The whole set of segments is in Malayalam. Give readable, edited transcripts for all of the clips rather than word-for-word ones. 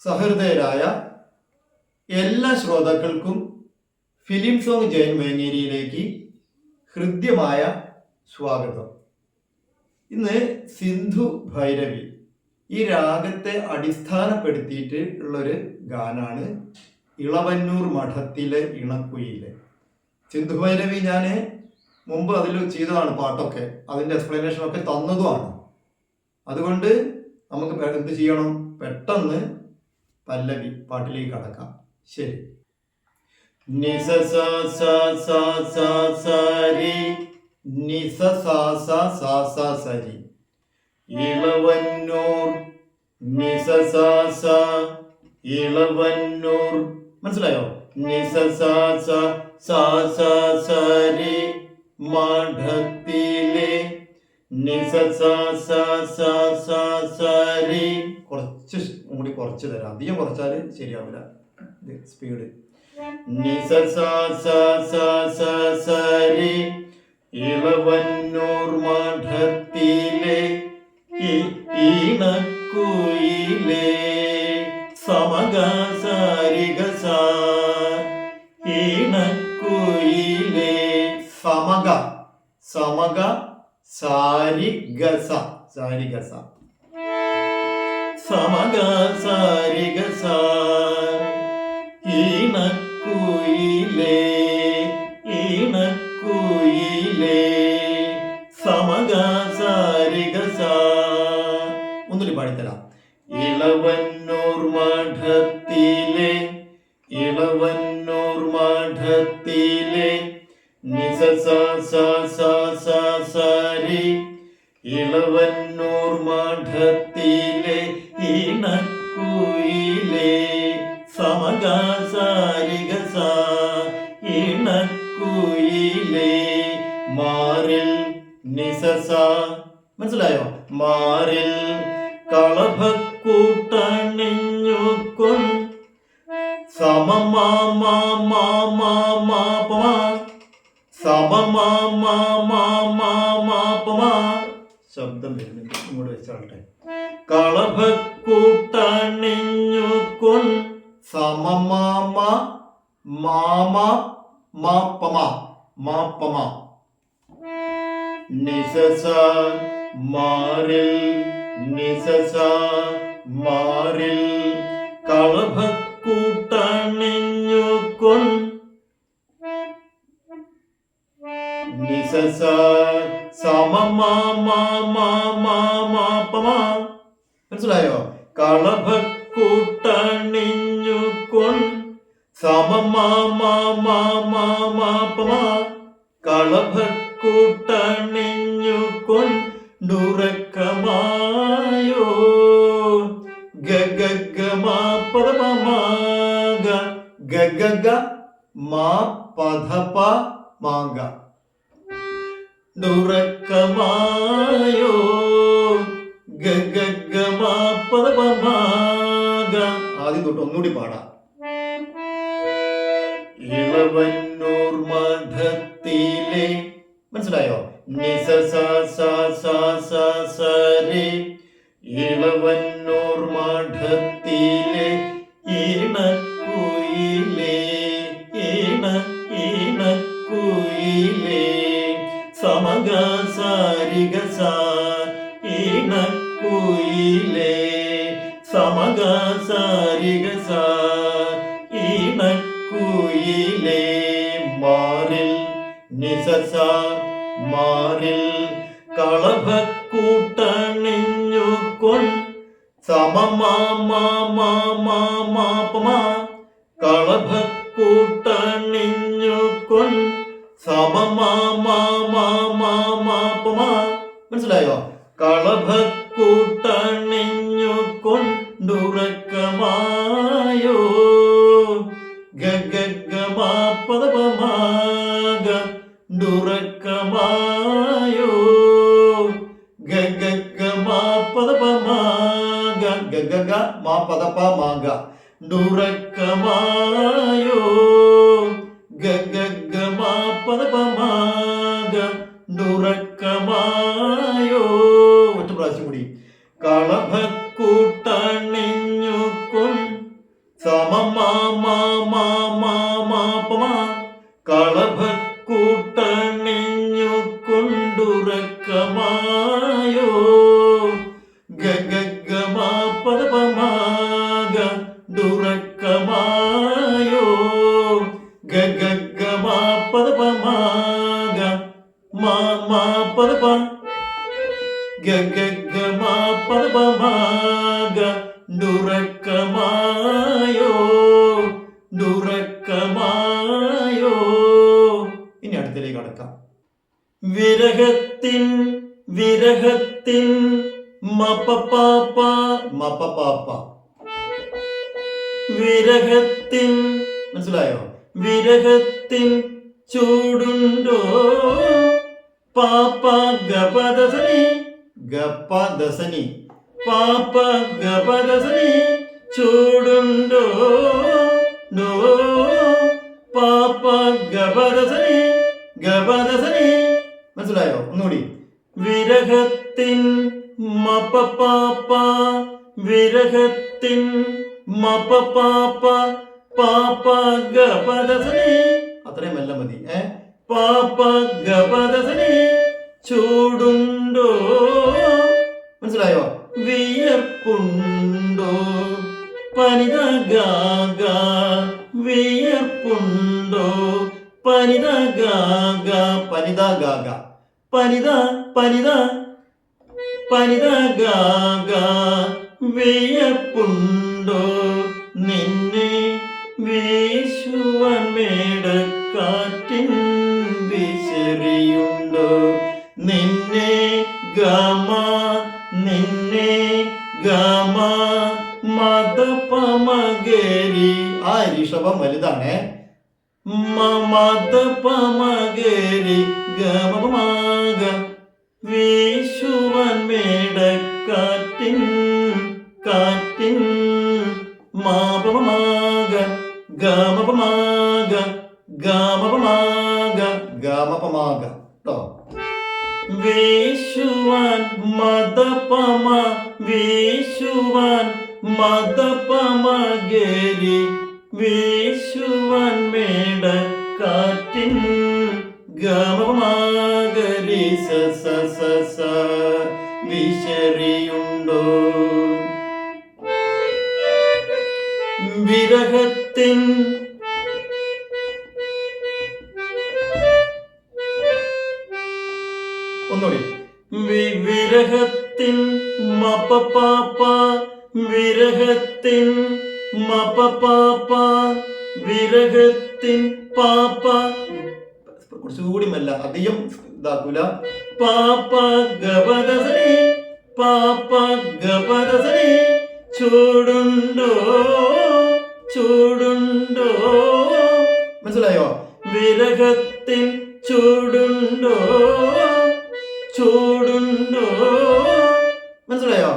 സഹൃദയരായ എല്ലാ ശ്രോതാക്കൾക്കും ഫിലിം സോങ് ജയൻ വേങ്ങേരിയിലേക്ക് ഹൃദ്യമായ സ്വാഗതം. ഇന്ന് സിന്ധു ഭൈരവി ഈ രാഗത്തെ അടിസ്ഥാനപ്പെടുത്തിയിട്ട് ഉള്ളൊരു ഗാനാണ് ഇളവന്നൂർ മഠത്തിലെ ഇണക്കുയിലെ. സിന്ധു ഭൈരവി ഞാൻ മുമ്പ് അതിൽ ചെയ്തതാണ്, പാട്ടൊക്കെ അതിൻ്റെ എക്സ്പ്ലനേഷനൊക്കെ തന്നതുമാണ്. അതുകൊണ്ട് നമുക്ക് എന്ത് ചെയ്യണം, പെട്ടെന്ന് പല്ലവി പാട്ടിലേക്ക് കടക്കാം. ശരി. നിസ സ സ സ സ സരി നിസ സ സ സ സ സരി ഇളവന്നൂർ നിസ സ സ ഇളവന്നൂർ. മനസ്സിലായോ? നിസ സ സ സ സ സരി മഠത്തിലെ നിസ സ സ സ സ സരി. കുറച്ച് കൂടി കുറച്ച് തരാം, അധികം കുറച്ചാൽ ശരിയാവില്ല സ്പീഡ്. നിസ സ സ സ സ സരി ഇളവന്നൂർ മഠത്തിലെ ഈണക്കുയിലെ സമഗ സാരിഗ സ ഈണക്കുയിലെ സമഗ സമഗ സാരിഗസ സാരിഗസ സമഗ സാരിഗസ ഈണക്കുയിലെ ഈണക്കുയിലെ സമഗ സാരിഗസ. ഒന്നുകൂടി പാടിത്തരാം. ഇളവന്നൂർ മഠത്തിലെ ഇളവന്നൂർ മഠത്തിലെ നിസ സ സ സ സ സരി ഇളവന്നൂർ മഠത്തിലെ ഈണക്കുയിലെ സമഗ സാരിഗസ ഈണക്കുയിലെ മാറിൽ നിസ സ. മനസ്സിലായോ? മാറിൽ കളഭക്കൂട്ടണിഞ്ഞുകൊൺ സമമാമാമാമാമാപമാ സമമാമാമാമാമാപമാ. ശബ്ദം വരുന്നുണ്ട്, ഇങ്ങോട്ട് വെച്ചാട്ടെ. കളഭക്കൂട്ടണിഞ്ഞുകൊൺ സമമാമ മാമ മാപമാ മാപമാ. നിസ സ മാറിൽ നിസ സ മാറിൽ കളഭക്കൂട്ടണിഞ്ഞുകൊൺ നിസ സ സമമാമാമാമാപമാ. മനസ്സിലായോ? കളഭക്കൂട്ടണിഞ്ഞുകൊൺ സമമാമാമാമാപമാ കളഭക്കൂട്ടണിഞ്ഞുകൊൺ ുറക്കമായോ ഗഗഗമാ പദമാഗ ഗഗഗ മാ പദപ മാഗ ുറക്കമായോ ഗഗഗമാ പദമാഗ. ആദ്യം തൊട്ട് ഒന്നുകൂടി പാടാം. ഇളവന്നൂർ മഠത്തിലെ. മനസ്സിലായോ? നിസ സ സ സ സ സരി ഇളവന്നൂർ മഠത്തിലെ ഈണക്കുയിലെ ഈണക്കുയിലെ സമഗ സാരിഗസ ഈണക്കുയിലെ സമഗ സാരിഗസ ഈണക്കുയിലെ മാറിൽ നിസ സ മാറിൽ കളഭക്കൂട്ടണിഞ്ഞുകൊൺ സമമാമാമാമാപമാ കളഭക്കൂട്ടണിഞ്ഞുകൊൺ സമമാമാമാമാപമാ. മനസ്സിലായോ? കളഭക്കൂട്ടണിഞ്ഞുകൊൺ ുറക്കമായോ ഗഗഗമാ പദപമാഗ ുറക്കമായോ ഗഗഗമാ പദപമാഗ ഗഗഗ മാ പദപ മാഗ ുറക്കമായോ ഗഗഗമാ പദപമാഗ ുറക്കമായോ. ഒറ്റ പ്രാവശ്യം കൂടി. കളഭക്കൂട്ടണിഞ്ഞുകൊൺ സമമാമാമാമാമാപമാ കളഭക്കൂട്ടണിഞ്ഞു കൊണ്ടുറക്കമായോ ഗഗഗമാ പദപമാഗ ദുറക്കമായോ ഗഗഗമാ പദപമാഗ മാമാ പദപ ഗഗഗമാ പദപമാഗ ദുറക്കമായോ ദുറക്കമായോ. ഇനി അടുത്തേക്ക് കടക്കാം. വിരഹത്തിൻ വിരഹത്തിൻ മപപാപ മപപാപ വിരഹത്തിൻ മനസ്സിലായോ? വിരഹത്തിൻ ചൂടുണ്ടോ പാപ ഗപദസനി ഗപദസനി പാപ ഗപദസനി ചൂടുണ്ടോ നോ പാപ ഗപദസനി ഗപദസനി. മനസ്സിലായോ? ഒന്നുകൂടി. വിരഹത്തിൻ മപപാപ വിരഹത്തിൻ മപപാപ പാപ ഗപദസനി. അത്രയും മെല്ലെ മതി. പാപ ഗപദസനി ചൂടുണ്ടോ. മനസ്സിലായോ? വിയർപ്പുണ്ടോ പനിത ഗാഗ വിയർപ്പുണ്ടോ പനിത ഗാഗ പനിത ഗാഗ പനിത പനിത പനിത ഗാഗ വിയർപ്പുണ്ടോ നിന്നെ വീശുവാൻ മേടക്കാറ്റിൻ വിശറിയുണ്ടോ നിന്നെ ഗമ നിന്നെ ഗമ മദപമഗരി. ആ ഋഷഭം വലുതാണ്. മദപമഗരി ഗമപമാഗ വീശുവാൻ മേടക്കാറ്റിൻ കാറ്റിൻ മാപമാഗ ഗമപമാഗ ഗമപമാഗ ഗമപമാഗ ട്ടോ. വീശുവാൻ മദപമ വീശുവാൻ മദപമഗരി വീശുവാൻ മേടക്കാറ്റിൻ ഗമപമാഗരി സ സ സ സ വിശറിയുണ്ടോ. വിരഹത്തിൻ ഒന്നുകൂടി. വിരഹത്തിൻ മപപാപ വിരഹത്തിൻ മപപാപ വിരഹത്തിൻ പാപ. കുറച്ചുകൂടി മല്ല, അധികം ഇതാക്കൂല. പാപ ഗപദസനി പാപ ഗപദസനി ചൂടുണ്ടോ ചൂടുണ്ടോ. മനസ്സിലായോ? വിരഹത്തിൻ ചൂടുണ്ടോ ചൂടുണ്ടോ. മനസ്സിലായോ?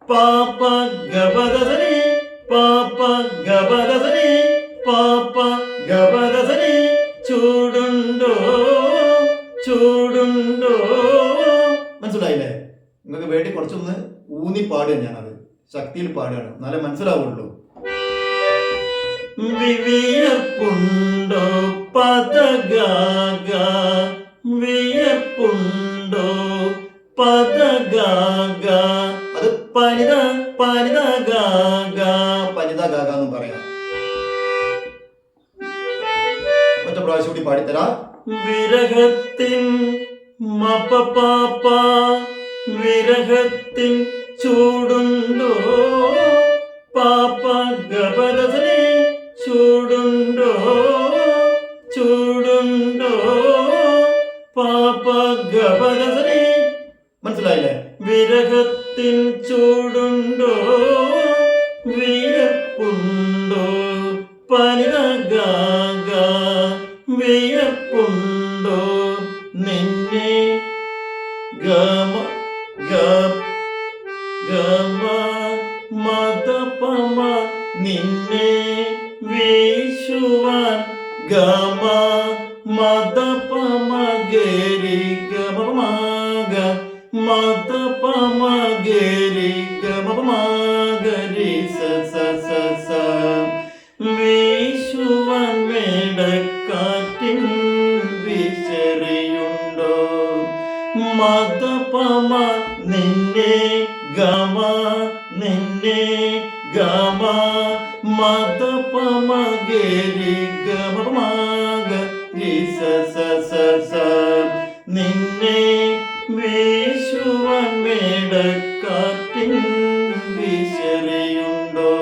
പാപ ഗപദസനി പാപ ഗപദസനി പാപ ഗപദസനി ചൂടുണ്ടോ ചൂടുണ്ടോ. മനസ്സിലായില്ലേ? നിങ്ങൾക്ക് വേണ്ടി കുറച്ചൊന്ന് ഊന്നി പാടുകയാണ് ഞാനത്, ശക്തിയിൽ പാടുകയാണ്, എന്നാലേ മനസ്സിലാവുള്ളൂ. വിയർപ്പുണ്ടോ പദഗാഗ വിയർപ്പുണ്ടോ പദഗാഗ. അത് പനിത പനിത ഗാഗ പനിത ഗാഗ എന്ന് പറയാം. ഒറ്റ പ്രാവശ്യം കൂടി പാടിത്തരാ. വിരഹത്തിൻ മപപാപ വിരഹത്തിൻ ചൂടുണ്ടോ പാപ ഗപദസനി ചൂടുണ്ടോ ചൂടുണ്ടോ പാപ ഗപദസനി. മനസ്സിലായില്ലേ? വിരഹത്തിൻ ചൂടുണ്ടോ വിയർപ്പുണ്ടോ പനിത ഗാഗ വിയർപ്പുണ്ടോ നിന്നെ ഗമ ഗമ മദപമ നിന്നെ വീശുവാൻ ഗമ മദപമഗരി ഗമപമാഗ മദപമഗരി ഗമപമാഗരി സ സ സ സ ഗമ മദ പമ ഗരി ഗമ മഗ രി സ സ സ സ നിന്നെ വീശുവാൻ മേടക്കാറ്റിൻ വിശറിയുണ്ടോ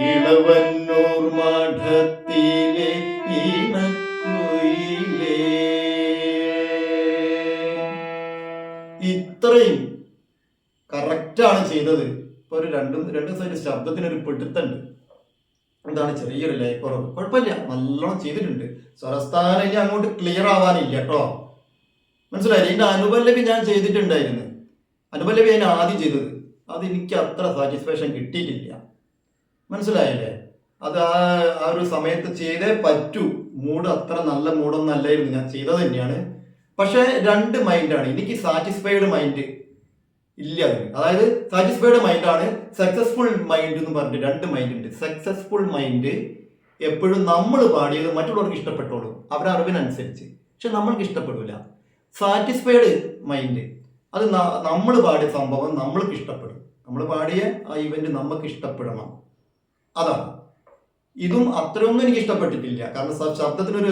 ഇളവന്നൂർ മഠത്തിലെ ഈണക്കുയിലേ. ഇത്രയും കറക്റ്റാണ് ചെയ്തത്. ഇപ്പൊ ഒരു രണ്ട് സൈഡ് ശബ്ദത്തിനൊരു പിടുത്തുണ്ട്. എന്താണ് ചെറിയൊരു ലയക്കുറവ്. കുഴപ്പമില്ല, നല്ലോണം ചെയ്തിട്ടുണ്ട്. സ്വരസ്ഥാനം ഇനി അങ്ങോട്ട് ക്ലിയർ ആവാനില്ല കേട്ടോ. മനസ്സിലായില്ലേ? ഇതിന്റെ അനുപല്ലവി ഞാൻ ചെയ്തിട്ടുണ്ടായിരുന്നു. അനുപല്ലവി ഞാൻ ആദ്യം ചെയ്തത് അത് എനിക്ക് അത്ര സാറ്റിസ്ഫാക്ഷൻ കിട്ടിയിട്ടില്ല. മനസ്സിലായില്ലേ? അത് ആ ഒരു സമയത്ത് ചെയ്തേ പറ്റൂ. മൂഡ് അത്ര നല്ല മൂഡൊന്നും അല്ലായിരുന്നു. ഞാൻ ചെയ്തത് തന്നെയാണ്. പക്ഷെ രണ്ട് മൈൻഡാണ് എനിക്ക്. സാറ്റിസ്ഫൈഡ് മൈൻഡ് ഇല്ല അതിന്. അതായത് സാറ്റിസ്ഫൈഡ് മൈൻഡാണ്, സക്സസ്ഫുൾ മൈൻഡ് എന്ന് പറഞ്ഞിട്ട് രണ്ട് മൈൻഡ് ഉണ്ട്. സക്സസ്ഫുൾ മൈൻഡ് എപ്പോഴും നമ്മൾ പാടിയത് മറ്റുള്ളവർക്ക് ഇഷ്ടപ്പെട്ടോളൂ, അവരുടെ അറിവിനനുസരിച്ച്. പക്ഷെ നമ്മൾക്ക് ഇഷ്ടപ്പെടില്ല. സാറ്റിസ്ഫൈഡ് മൈൻഡ് അത് നമ്മൾ പാടിയ സംഭവം നമ്മൾക്ക് ഇഷ്ടപ്പെടും. നമ്മൾ പാടിയ ആ ഇവന്റ് നമുക്ക് ഇഷ്ടപ്പെടണം. അതാണ്. ഇതും അത്രയൊന്നും എനിക്ക് ഇഷ്ടപ്പെട്ടിട്ടില്ല. കാരണം ശബ്ദത്തിനൊരു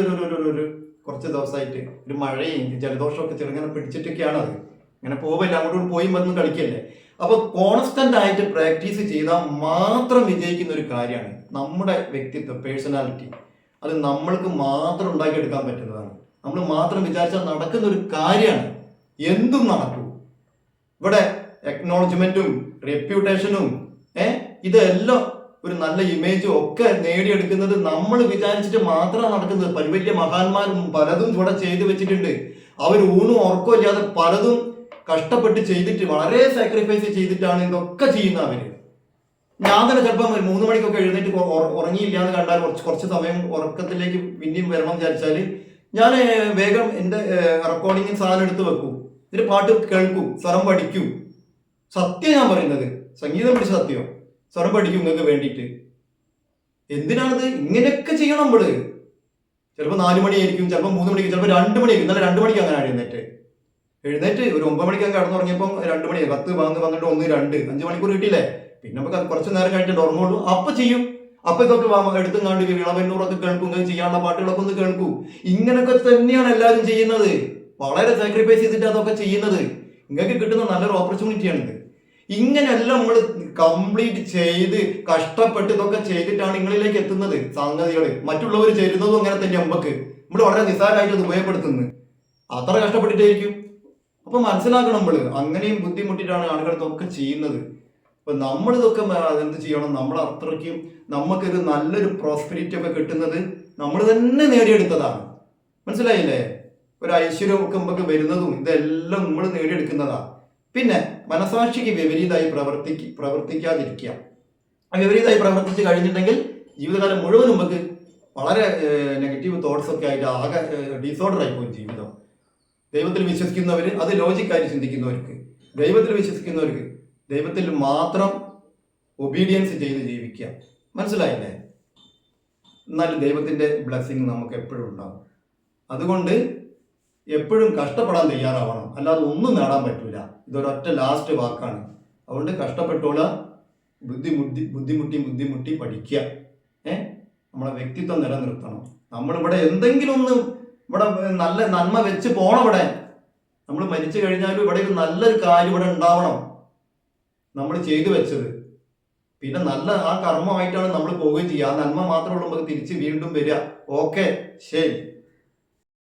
ഒരു കുറച്ച് ദിവസമായിട്ട് ഒരു മഴയും ജലദോഷമൊക്കെ ചെറുങ്ങനെ പിടിച്ചിട്ടൊക്കെയാണ് അത്. അങ്ങനെ പോവില്ല, അങ്ങോട്ട് പോയി വന്ന് കളിക്കല്ലേ. അപ്പൊ കോൺസ്റ്റന്റ് ആയിട്ട് പ്രാക്ടീസ് ചെയ്താൽ മാത്രം വിജയിക്കുന്ന ഒരു കാര്യമാണ് നമ്മുടെ വ്യക്തിത്വം, പേഴ്സണാലിറ്റി. അത് നമ്മൾക്ക് മാത്രം ഉണ്ടാക്കിയെടുക്കാൻ പറ്റുന്നതാണ്. നമ്മൾ മാത്രം വിചാരിച്ചാൽ നടക്കുന്ന ഒരു കാര്യമാണ്. എന്തും നടക്കൂ. ഇവിടെ എക്നോളജ്മെന്റും റെപ്യൂട്ടേഷനും ഇതെല്ലാം ഒരു നല്ല ഇമേജും ഒക്കെ നേടിയെടുക്കുന്നത് നമ്മൾ വിചാരിച്ചിട്ട് മാത്രമാണ് നടക്കുന്നത്. വലിയ മഹാന്മാരും പലതും ഇവിടെ ചെയ്തു വെച്ചിട്ടുണ്ട്. അവർ ഊണും ഉറക്കവും ഇല്ലാതെ പലതും കഷ്ടപ്പെട്ട് ചെയ്തിട്ട് വളരെ സാക്രിഫൈസ് ചെയ്തിട്ടാണ് ഇതൊക്കെ ചെയ്യുന്ന അവര്. ഞാൻ തന്നെ ചിലപ്പോൾ 3 മണിക്കൊക്കെ എഴുന്നേറ്റ് ഉറങ്ങിയില്ല എന്ന് കണ്ടാൽ കുറച്ച് സമയം ഉറക്കത്തിലേക്ക് പിന്നെയും വരണം വിചാരിച്ചാല് ഞാൻ വേഗം എൻ്റെ റെക്കോർഡിങ് സാധനം എടുത്ത് വെക്കും. എന്നിട്ട് പാട്ട് കേൾക്കും, സ്വരം പഠിക്കും. സത്യം ഞാൻ പറയുന്നത്, സംഗീതം പിടിച്ച സത്യം. സ്വരം പഠിക്കും നിങ്ങൾക്ക് വേണ്ടിയിട്ട്. എന്തിനാണത്? ഇങ്ങനെയൊക്കെ ചെയ്യണം നമ്മള്. ചിലപ്പോൾ 4 മണിയായിരിക്കും, ചിലപ്പോൾ 3 മണിക്ക്, ചിലപ്പോൾ 2 മണിയായിരിക്കും. ഇന്നലെ 2 മണിക്ക് അങ്ങനെ എഴുന്നേറ്റ് ഒരു 9 മണിക്ക് കടന്നുറങ്ങിയപ്പം 2 മണിയായി. 10 വന്നിട്ട് 1 2 5 മണിക്കൂർ കിട്ടിയില്ലേ. പിന്നെ നമുക്ക് കുറച്ച് നേരം കഴിഞ്ഞിട്ട് ഉറങ്ങുള്ളൂ. അപ്പൊ ചെയ്യും. അപ്പൊ ഇതൊക്കെ എടുത്തും കണ്ട് ഇളവന്നൂറൊക്കെ കേൾക്കും, ചെയ്യാനുള്ള പാട്ടുകളൊക്കെ ഒന്ന് കേൾക്കൂ. ഇങ്ങനൊക്കെ തന്നെയാണ് എല്ലാവരും ചെയ്യുന്നത്. വളരെ സാക്രിഫൈസ് ചെയ്തിട്ട് അതൊക്കെ ചെയ്യുന്നത്. നിങ്ങൾക്ക് കിട്ടുന്ന നല്ലൊരു ഓപ്പർച്യൂണിറ്റിയാണിത്. ഇങ്ങനെയെല്ലാം നമ്മൾ കംപ്ലീറ്റ് ചെയ്ത് കഷ്ടപ്പെട്ട് ഇതൊക്കെ ചെയ്തിട്ടാണ് നിങ്ങളിലേക്ക് എത്തുന്നത് സംഗതികൾ. മറ്റുള്ളവർ ചെയ്യുന്നതും അങ്ങനെ തന്നെ. നമ്മൾ വളരെ നിസ്സാരമായിട്ട് അത് ഉപയോഗപ്പെടുത്തുന്നത് അത്ര കഷ്ടപ്പെട്ടിട്ടായിരിക്കും. അപ്പൊ മനസ്സിലാക്കണം, നമ്മള് അങ്ങനെയും ബുദ്ധിമുട്ടിയിട്ടാണ് ആളുകൾ ഇതൊക്കെ ചെയ്യുന്നത്. അപ്പൊ നമ്മളിതൊക്കെ എന്ത് ചെയ്യണം? നമ്മൾ അത്രയ്ക്കും നമുക്കൊരു നല്ലൊരു പ്രോസ്പെരിറ്റി ഒക്കെ കിട്ടുന്നത് നമ്മൾ തന്നെ നേടിയെടുത്തതാണ്. മനസ്സിലായില്ലേ? ഒരു ഐശ്വര്യമൊക്കെ നമുക്ക് വരുന്നതും ഇതെല്ലാം നമ്മൾ നേടിയെടുക്കുന്നതാണ്. പിന്നെ മനസാക്ഷിക്ക് വിപരീതമായി പ്രവർത്തിക്കാതിരിക്കുക. ആ വിപരീതമായി പ്രവർത്തിച്ച് കഴിഞ്ഞിട്ടുണ്ടെങ്കിൽ ജീവിതകാലം മുഴുവൻ നമുക്ക് വളരെ നെഗറ്റീവ് തോട്ട്സ് ഒക്കെ ആയിട്ട് ആകെ ഡിസോർഡർ ആയിപ്പോയി ജീവിതം. ദൈവത്തിൽ വിശ്വസിക്കുന്നവർ, അത് ലോജിക്കായിട്ട് ചിന്തിക്കുന്നവർക്ക്, ദൈവത്തിൽ വിശ്വസിക്കുന്നവർക്ക് ദൈവത്തിൽ മാത്രം ഒബീഡിയൻസ് ചെയ്ത് ജീവിക്കുക. മനസ്സിലായില്ലേ? എന്നാലും ദൈവത്തിൻ്റെ ബ്ലെസ്സിങ് നമുക്ക് എപ്പോഴും ഉണ്ടാകും. അതുകൊണ്ട് എപ്പോഴും കഷ്ടപ്പെടാൻ തയ്യാറാവണം, അല്ലാതെ ഒന്നും നേടാൻ പറ്റൂല. ഇതൊരൊറ്റ ലാസ്റ്റ് വാക്കാണ്. അതുകൊണ്ട് കഷ്ടപ്പെട്ടോളാ, ബുദ്ധിമുട്ടി പഠിക്കുക. നമ്മളെ വ്യക്തിത്വം നിലനിർത്തണം. നമ്മളിവിടെ എന്തെങ്കിലും ഒന്ന് ഇവിടെ നല്ല നന്മ വെച്ച് പോണം. ഇവിടെ നമ്മൾ മരിച്ചു കഴിഞ്ഞാലും ഇവിടെ ഒരു നല്ലൊരു കാര്യം ഇവിടെ ഉണ്ടാവണം, നമ്മൾ ചെയ്തു വെച്ചത്. പിന്നെ നല്ല ആ കർമ്മമായിട്ടാണ് നമ്മൾ പോവുകയും ചെയ്യുക. ആ നന്മ മാത്രമേ ഉള്ളൂ നമുക്ക് തിരിച്ച് വീണ്ടും വരിക. ഓക്കെ, ശരി.